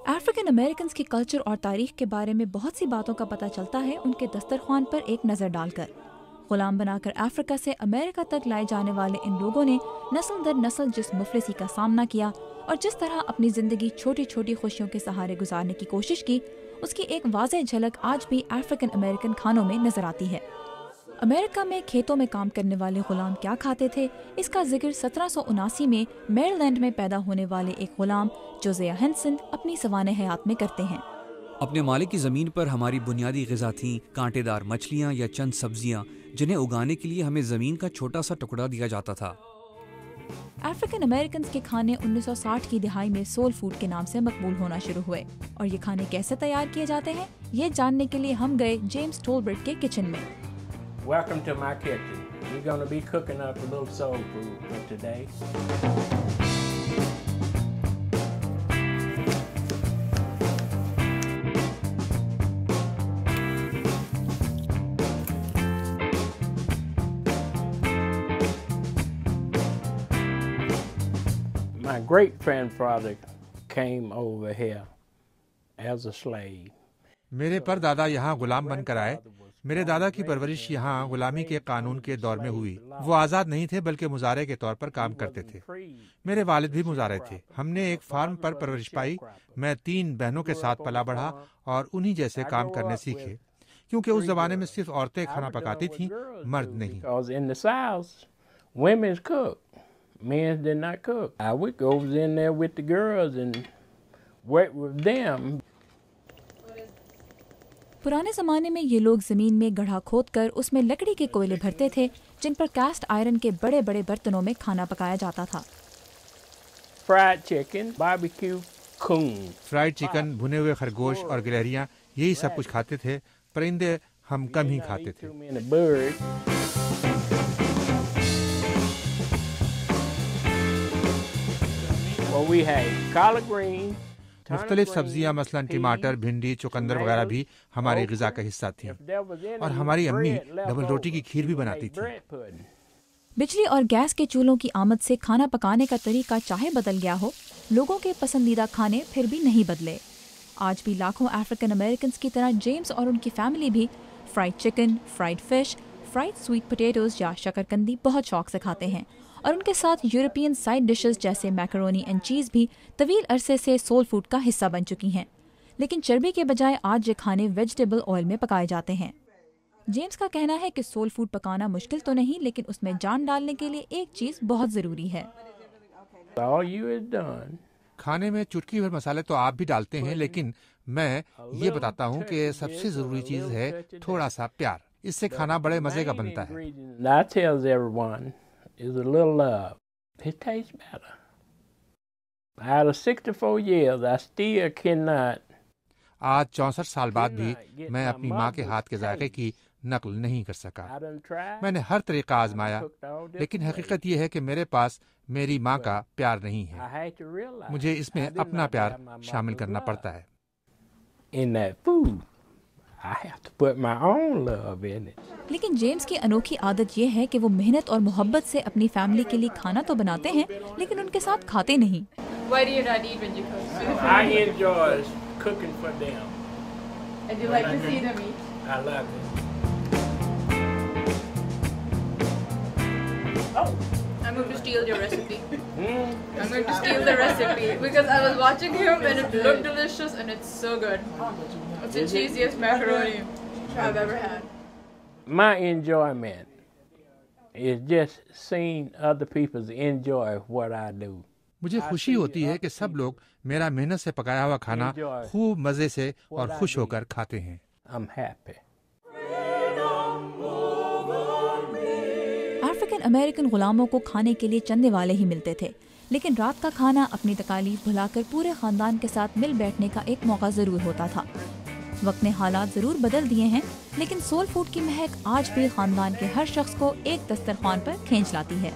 African American के culture और तारीख के बारे में बहुत सी बातों का पता चलता है उनके दस्तरखान पर एक नज़र डालकर। गुलाम बनाकर अफ्रीका से अमेरिका तक लाए जाने वाले इन लोगों ने नस्ल दर नस्ल जिस मुफलिसी का सामना किया और जिस तरह अपनी जिंदगी छोटी छोटी खुशियों के सहारे गुजारने की कोशिश की, उसकी एक वाज़ेह झलक आज भी अफ्रीकन अमेरिकन खानों में नजर आती है। अमेरिका में खेतों में काम करने वाले गुलाम क्या खाते थे, इसका जिक्र 1779 में मेरीलैंड में पैदा होने वाले एक गुलाम जोसिया हेंसन अपनी सवाने हयात में करते हैं। अपने मालिक की ज़मीन पर हमारी बुनियादी ग़िज़ा थीं कांटेदार मछलियाँ या चंद सब्जियाँ, जिन्हें उगाने के लिए हमें ज़मीन का छोटा सा टुकड़ा दिया जाता था। अफ्रीकन अमेरिकन के खाने 1960 की दिहाई में सोल फूड के नाम से मकबूल होना शुरू हुए और ये खाने कैसे तैयार किए जाते हैं, ये जानने के लिए हम गए जेम्स टोलबर्ट के किचन में। Welcome to my kitchen. We're going to be cooking up a little soul food for today. My great-grandfather came over here as a slave. मेरे परदादा यहाँ गुलाम बनकर आए। मेरे दादा की परवरिश यहाँ गुलामी के कानून के दौर में हुई। वो आज़ाद नहीं थे बल्कि मुजारे के तौर पर काम करते थे। मेरे वालिद भी मुजारे थे। हमने एक फार्म पर परवरिश पाई। मैं 3 बहनों के साथ पला बढ़ा और उन्हीं जैसे काम करने सीखे, क्योंकि उस जमाने में सिर्फ औरतें खाना पकाती थीं, मर्द नहीं। Men did not cook. I would go in there with the girls and work with them. पुराने जमाने में ये लोग जमीन में गड्ढा खोदकर उसमें लकड़ी के कोयले भरते थे, जिन पर कास्ट आयरन के बड़े बड़े बर्तनों में खाना पकाया जाता था। Fried chicken, barbecue, coon. Fried chicken, भुने हुए खरगोश और गिलहरियाँ, यही सब कुछ खाते थे। परिंदे हम कम ही खाते थे। We had collard green. मुख्तलिफ सब्जियां मसलन टमाटर, भिंडी, चुकंदर वगैरह भी हमारी ग़िज़ा का हिस्सा थी। और हमारी अम्मी डबल रोटी की खीर भी बनाती थी। बिजली और गैस के चूल्हों की आमद से खाना पकाने का तरीका चाहे बदल गया हो, लोगों के पसंदीदा खाने फिर भी नहीं बदले। आज भी लाखों अफ्रीकन अमेरिकन की तरह जेम्स और उनकी फैमिली भी fried chicken, fried fish, fried sweet potatoes या शकरकंदी बहुत शौक से खाते हैं और उनके साथ यूरोपियन साइड डिशेस जैसे मैकरोनी एंड चीज़ भी तवील अरसे से सोल फूड का हिस्सा बन चुकी हैं। लेकिन चर्बी के बजाय आज ये खाने वेजिटेबल ऑयल में पकाए जाते हैं। जेम्स का कहना है कि सोल फूड पकाना मुश्किल तो नहीं, लेकिन उसमें जान डालने के लिए एक चीज़ बहुत ज़रूरी है। खाने में चुटकी भर मसाले तो आप भी डालते हैं, लेकिन मैं ये बताता हूँ कि सबसे ज़रूरी चीज़ है थोड़ा सा प्यार। इससे खाना बड़े मज़े का बनता है। Is a little love. It tastes better. Out of 64 years, I still cannot. आज 64 साल बाद भी मैं अपनी माँ के हाथ के जायके की नकल नहीं कर सका। मैंने हर तरीका आजमाया, लेकिन हकीकत यह है कि मेरे पास मेरी माँ का प्यार नहीं है। मुझे इसमें अपना प्यार शामिल करना पड़ता है। In that food, I have to put my own love in it. लेकिन जेम्स की अनोखी आदत ये है कि वो मेहनत और मोहब्बत से अपनी फैमिली के लिए खाना तो बनाते हैं, लेकिन उनके साथ खाते नहीं। Why do you not eat when you cook? I enjoy cooking for them. And you like to see them eat? I love it. Oh, I'm going to steal your recipe. I'm going to steal the recipe because I was watching him and it looked delicious and it's so good. It's the cheesiest macaroni I've ever had. My enjoyment is just seeing other people enjoy what I do. मुझे खुशी होती है कि सब लोग मेरा मेहनत से पकाया हुआ खाना खूब मजे से और खुश होकर खाते हैं। I'm happy. अफ्रीकन अमेरिकन गुलामों को खाने के लिए चंदे वाले ही मिलते थे, लेकिन रात का खाना अपनी तकालीफ भुलाकर पूरे खानदान के साथ मिल बैठने का एक मौका जरूर होता था। वक्त ने हालात जरूर बदल दिए हैं, लेकिन सोल फूड की महक आज भी खानदान के हर शख्स को एक दस्तरखान पर खींच लाती है।